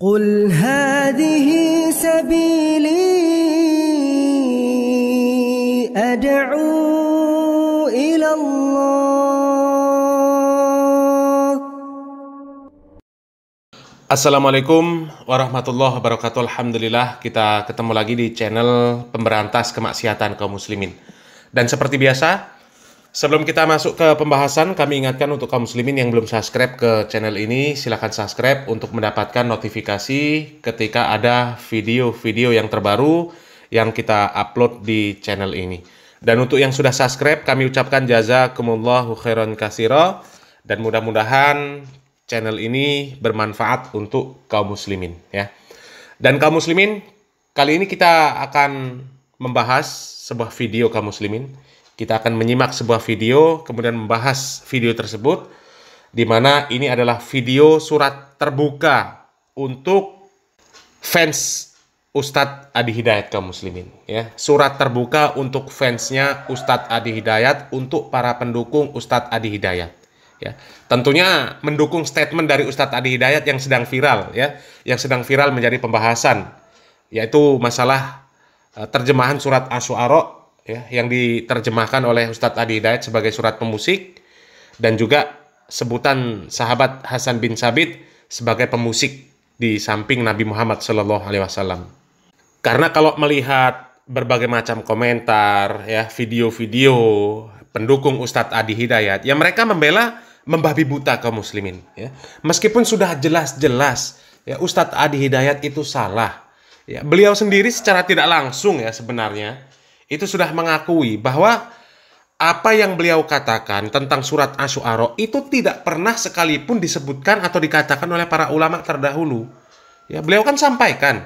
قل هذه سبيلي أدعو إلى الله. Assalamualaikum warahmatullahi wabarakatuh. Alhamdulillah kita ketemu lagi di channel pemberantas kemaksiatan kaum muslimin. Dan seperti biasa, sebelum kita masuk ke pembahasan, kami ingatkan untuk kaum muslimin yang belum subscribe ke channel ini, silahkan subscribe untuk mendapatkan notifikasi ketika ada video-video yang terbaru yang kita upload di channel ini. Dan untuk yang sudah subscribe, kami ucapkan jazakumullahu khairan katsira, dan mudah-mudahan channel ini bermanfaat untuk kaum muslimin ya. Dan kaum muslimin, kali ini kita akan membahas sebuah video kaum muslimin. Kita akan menyimak sebuah video, kemudian membahas video tersebut, di mana ini adalah video surat terbuka untuk fans Ustadz Adi Hidayat kaum muslimin ya. Surat terbuka untuk fansnya Ustadz Adi Hidayat, untuk para pendukung Ustadz Adi Hidayat ya. Tentunya mendukung statement dari Ustadz Adi Hidayat yang sedang viral ya, yang sedang viral menjadi pembahasan, yaitu masalah terjemahan surat Asy-Syu'ara ya, yang diterjemahkan oleh Ustadz Adi Hidayat sebagai surat pemusik, dan juga sebutan sahabat Hasan bin Sabit sebagai pemusik di samping Nabi Muhammad SAW. Karena kalau melihat berbagai macam komentar ya, video-video pendukung Ustadz Adi Hidayat, ya mereka membela membabi buta kaum muslimin ya. Meskipun sudah jelas-jelas ya Ustadz Adi Hidayat itu salah ya. Beliau sendiri secara tidak langsung ya sebenarnya itu sudah mengakui bahwa apa yang beliau katakan tentang surat Asy-Syu'ara itu tidak pernah sekalipun disebutkan atau dikatakan oleh para ulama terdahulu ya. Beliau kan sampaikan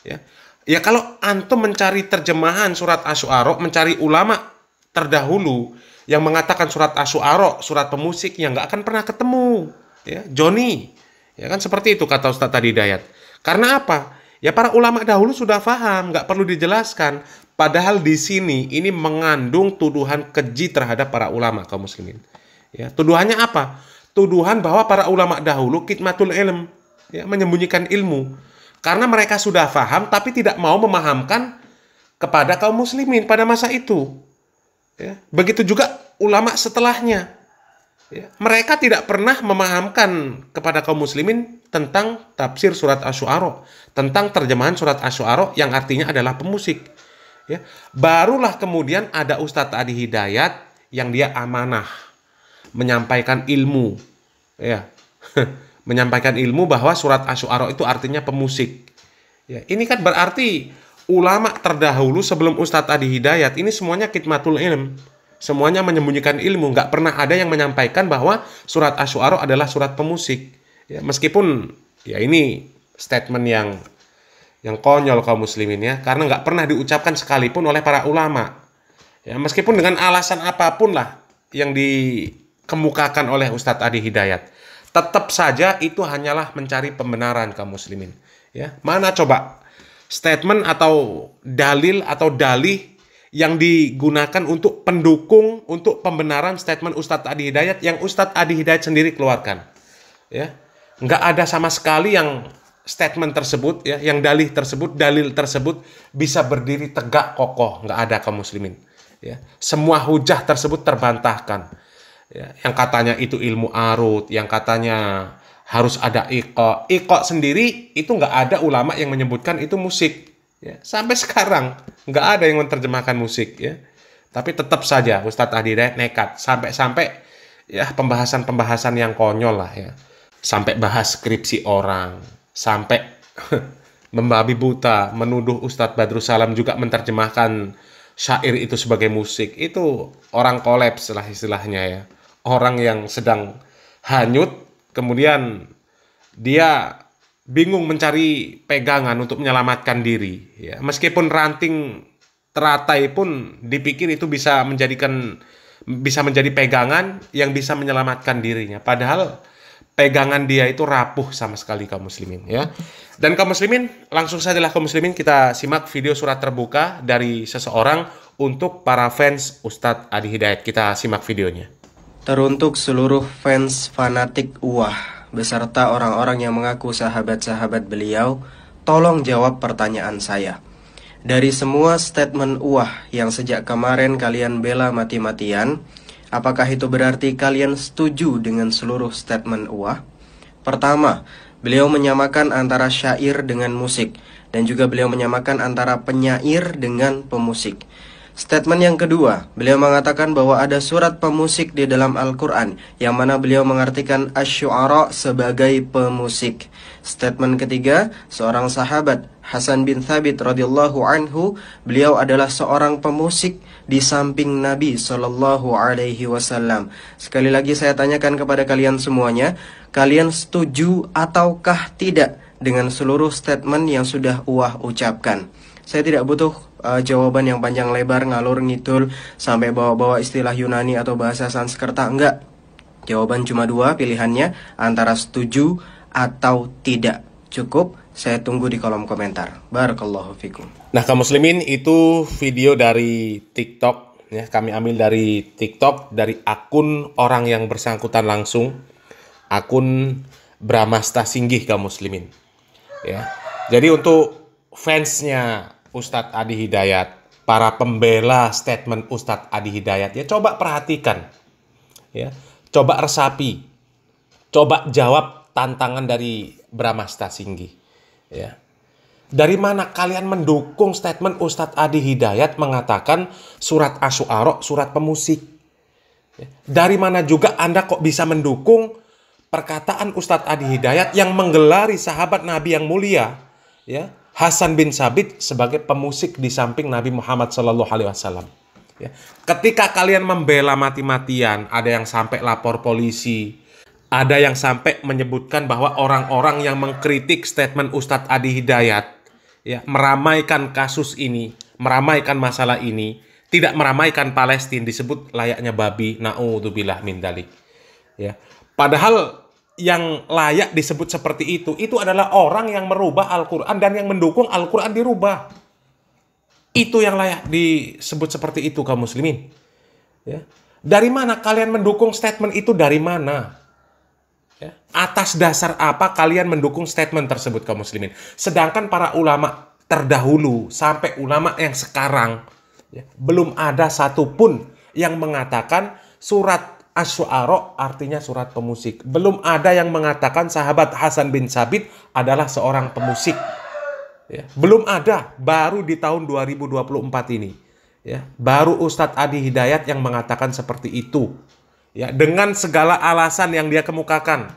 ya, ya kalau antum mencari terjemahan surat Asy-Syu'ara, mencari ulama terdahulu yang mengatakan surat Asy-Syu'ara surat pemusik, yang nggak akan pernah ketemu ya, Joni ya kan, seperti itu kata Ustadz Adi Hidayat. Karena apa? Ya para ulama dahulu sudah paham, nggak perlu dijelaskan. Padahal di sini ini mengandung tuduhan keji terhadap para ulama kaum muslimin ya. Tuduhannya apa? Tuduhan bahwa para ulama dahulu kitmatul ilm ya, menyembunyikan ilmu, karena mereka sudah paham tapi tidak mau memahamkan kepada kaum muslimin pada masa itu ya. Begitu juga ulama setelahnya ya, mereka tidak pernah memahamkan kepada kaum muslimin tentang tafsir surat Asy-Syu'ara, tentang terjemahan surat Asy-Syu'ara yang artinya adalah pemusik ya. Barulah kemudian ada Ustadz Adi Hidayat yang dia amanah menyampaikan ilmu ya. Menyampaikan ilmu bahwa surat Asy-Syu'ara itu artinya pemusik ya. Ini kan berarti ulama terdahulu sebelum Ustadz Adi Hidayat ini semuanya kitmatul ilm, semuanya menyembunyikan ilmu, nggak pernah ada yang menyampaikan bahwa surat Asy-Syu'ara adalah surat pemusik ya. Meskipun ya ini statement yang konyol kaum muslimin ya, karena nggak pernah diucapkan sekalipun oleh para ulama ya, meskipun dengan alasan apapun lah yang dikemukakan oleh Ustadz Adi Hidayat, tetap saja itu hanyalah mencari pembenaran kaum muslimin ya. Mana coba statement atau dalil atau dalih yang digunakan untuk pendukung, untuk pembenaran statement Ustadz Adi Hidayat yang Ustadz Adi Hidayat sendiri keluarkan ya? Nggak ada sama sekali yang statement tersebut ya, yang dalil tersebut bisa berdiri tegak kokoh, nggak ada kaum muslimin ya. Semua hujah tersebut terbantahkan ya. Yang katanya itu ilmu arut, yang katanya harus ada iqa sendiri itu nggak ada ulama yang menyebutkan itu musik ya. Sampai sekarang nggak ada yang menerjemahkan musik ya. Tapi tetap saja Ustadz Adi Hidayat nekat, sampai ya pembahasan yang konyol lah ya, sampai bahas skripsi orang, sampai membabi buta menuduh Ustadz Badrussalam juga menerjemahkan syair itu sebagai musik. Itu orang kolaps lah istilahnya ya, orang yang sedang hanyut, kemudian dia bingung mencari pegangan untuk menyelamatkan diri ya. Meskipun ranting teratai pun dipikir itu bisa menjadi pegangan yang bisa menyelamatkan dirinya, padahal pegangan dia itu rapuh sama sekali kaum muslimin ya. Dan kaum muslimin, langsung sajalah kaum muslimin kita simak video surat terbuka dari seseorang untuk para fans Ustadz Adi Hidayat. Kita simak videonya. Teruntuk seluruh fans fanatik UWAH, beserta orang-orang yang mengaku sahabat-sahabat beliau, tolong jawab pertanyaan saya. Dari semua statement yang sejak kemarin kalian bela mati-matian, apakah itu berarti kalian setuju dengan seluruh statement Pertama, beliau menyamakan antara syair dengan musik, dan juga beliau menyamakan antara penyair dengan pemusik. Statement yang kedua, beliau mengatakan bahwa ada surat pemusik di dalam Al-Quran, yang mana beliau mengartikan asy-syu'ara sebagai pemusik. Statement ketiga, seorang sahabat, Hasan bin Thabit radhiyallahu anhu, beliau adalah seorang pemusik di samping Nabi sallallahu alaihi wasallam. Sekali lagi saya tanyakan kepada kalian semuanya, kalian setuju ataukah tidak dengan seluruh statement yang sudah ucapkan? Saya tidak butuh jawaban yang panjang lebar, ngalur ngidul, sampai bawa-bawa istilah Yunani atau bahasa Sanskerta, enggak. Jawaban cuma dua pilihannya, antara setuju atau tidak. Cukup, saya tunggu di kolom komentar. Barakallahu fikum. Nah, kaum muslimin, itu video dari TikTok ya, kami ambil dari TikTok dari akun orang yang bersangkutan langsung, akun Bramasta Singgih, kaum muslimin. Ya. Jadi untuk fansnya Ustadz Adi Hidayat, para pembela statement Ustadz Adi Hidayat, ya coba perhatikan, ya, coba resapi, coba jawab tantangan dari Bramasta Singgih, ya. Dari mana kalian mendukung statement Ustadz Adi Hidayat mengatakan surat Asy-Syu'ara surat pemusik? Ya. Dari mana juga Anda kok bisa mendukung perkataan Ustadz Adi Hidayat yang menggelari sahabat Nabi yang mulia, ya, Hasan bin Thabit sebagai pemusik di samping Nabi Muhammad SAW. Ya. Ketika kalian membela mati-matian, ada yang sampai lapor polisi, ada yang sampai menyebutkan bahwa orang-orang yang mengkritik statement Ustadz Adi Hidayat, ya, meramaikan kasus ini, meramaikan masalah ini, tidak meramaikan Palestina, disebut layaknya babi, na'udzubillah min dzalik. Ya. Padahal yang layak disebut seperti itu adalah orang yang merubah Al-Quran dan yang mendukung Al-Quran dirubah. Itu yang layak disebut seperti itu, kaum muslimin. Ya. Dari mana kalian mendukung statement itu? Dari mana? Ya. Atas dasar apa kalian mendukung statement tersebut, kaum muslimin? Sedangkan para ulama terdahulu sampai ulama yang sekarang, ya, belum ada satupun yang mengatakan surat Asy-Syu'ara artinya surat pemusik. Belum ada yang mengatakan sahabat Hasan bin Thabit adalah seorang pemusik. Ya, belum ada. Baru di tahun 2024 ini, ya, baru Ustadz Adi Hidayat yang mengatakan seperti itu. Ya, dengan segala alasan yang dia kemukakan.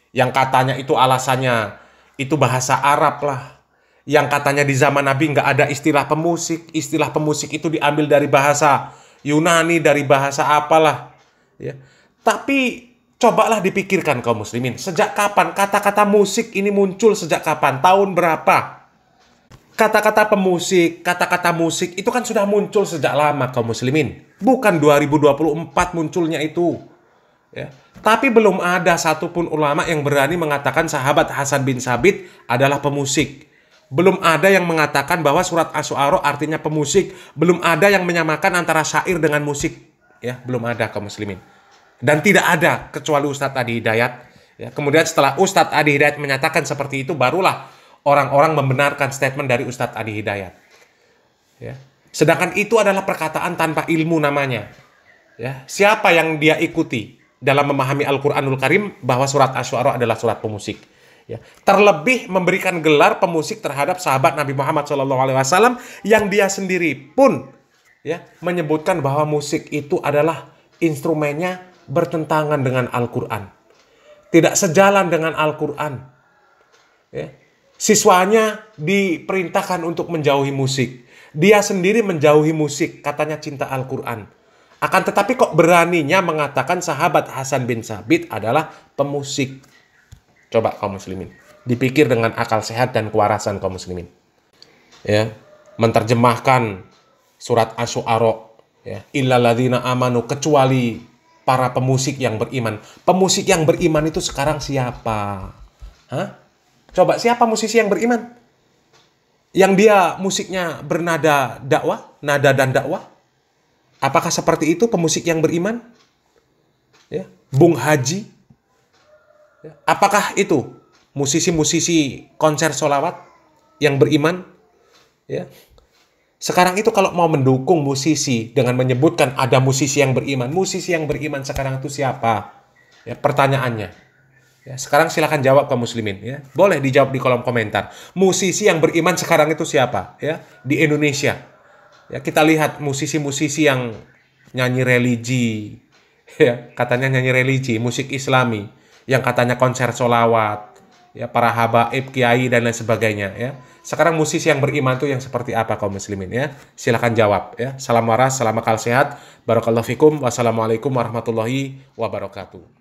Yang katanya itu alasannya itu bahasa Arab lah. Yang katanya di zaman Nabi nggak ada istilah pemusik. Istilah pemusik itu diambil dari bahasa Yunani, dari bahasa apalah. Ya. Tapi cobalah dipikirkan, kaum muslimin, sejak kapan kata-kata musik ini muncul? Sejak kapan? Tahun berapa? Kata-kata pemusik, kata-kata musik itu kan sudah muncul sejak lama, kaum muslimin. Bukan 2024 munculnya itu, ya. Tapi belum ada satupun ulama yang berani mengatakan sahabat Hasan bin Thabit adalah pemusik. Belum ada yang mengatakan bahwa surat Asy-Syu'ara artinya pemusik. Belum ada yang menyamakan antara syair dengan musik. Ya, belum ada, kaum muslimin. Dan tidak ada kecuali Ustadz Adi Hidayat. Ya, kemudian setelah Ustadz Adi Hidayat menyatakan seperti itu, barulah orang-orang membenarkan statement dari Ustadz Adi Hidayat. Ya. Sedangkan itu adalah perkataan tanpa ilmu namanya. Ya. Siapa yang dia ikuti dalam memahami Al-Quranul Karim bahwa surat Asy-Syu'ara adalah surat pemusik? Ya. Terlebih memberikan gelar pemusik terhadap sahabat Nabi Muhammad SAW yang dia sendiri pun, ya, menyebutkan bahwa musik itu adalah instrumennya bertentangan dengan Al-Quran, tidak sejalan dengan Al-Quran. Ya. Siswanya diperintahkan untuk menjauhi musik, dia sendiri menjauhi musik, katanya cinta Al-Quran. Akan tetapi kok beraninya mengatakan sahabat Hasan bin Thabit adalah pemusik? Coba, kaum muslimin, dipikir dengan akal sehat dan kewarasan, kaum muslimin. Ya, menerjemahkan surat Asy-Syu'ara, ya, illal ladzina amanu, kecuali para pemusik yang beriman. Pemusik yang beriman itu sekarang siapa? Hah? Coba, siapa musisi yang beriman? Yang dia musiknya bernada dakwah, nada dan dakwah? Apakah seperti itu pemusik yang beriman? Ya, Bung Haji, Apakah itu musisi-musisi konser sholawat yang beriman? Ya. Sekarang itu kalau mau mendukung musisi dengan menyebutkan ada musisi yang beriman sekarang itu siapa? Ya, pertanyaannya. Ya, sekarang silakan jawab kaum muslimin. Ya. Boleh dijawab di kolom komentar. Musisi yang beriman sekarang itu siapa? Ya, di Indonesia. Ya, kita lihat musisi-musisi yang nyanyi religi, ya, katanya nyanyi religi, musik Islami, yang katanya konser sholawat, ya, para habaib, kiai dan lain sebagainya. Ya, sekarang musisi yang beriman itu yang seperti apa kaum muslimin? Ya, silakan jawab. Ya, salam waras, salam akal sehat, barakallahu fikum, wassalamualaikum warahmatullahi wabarakatuh.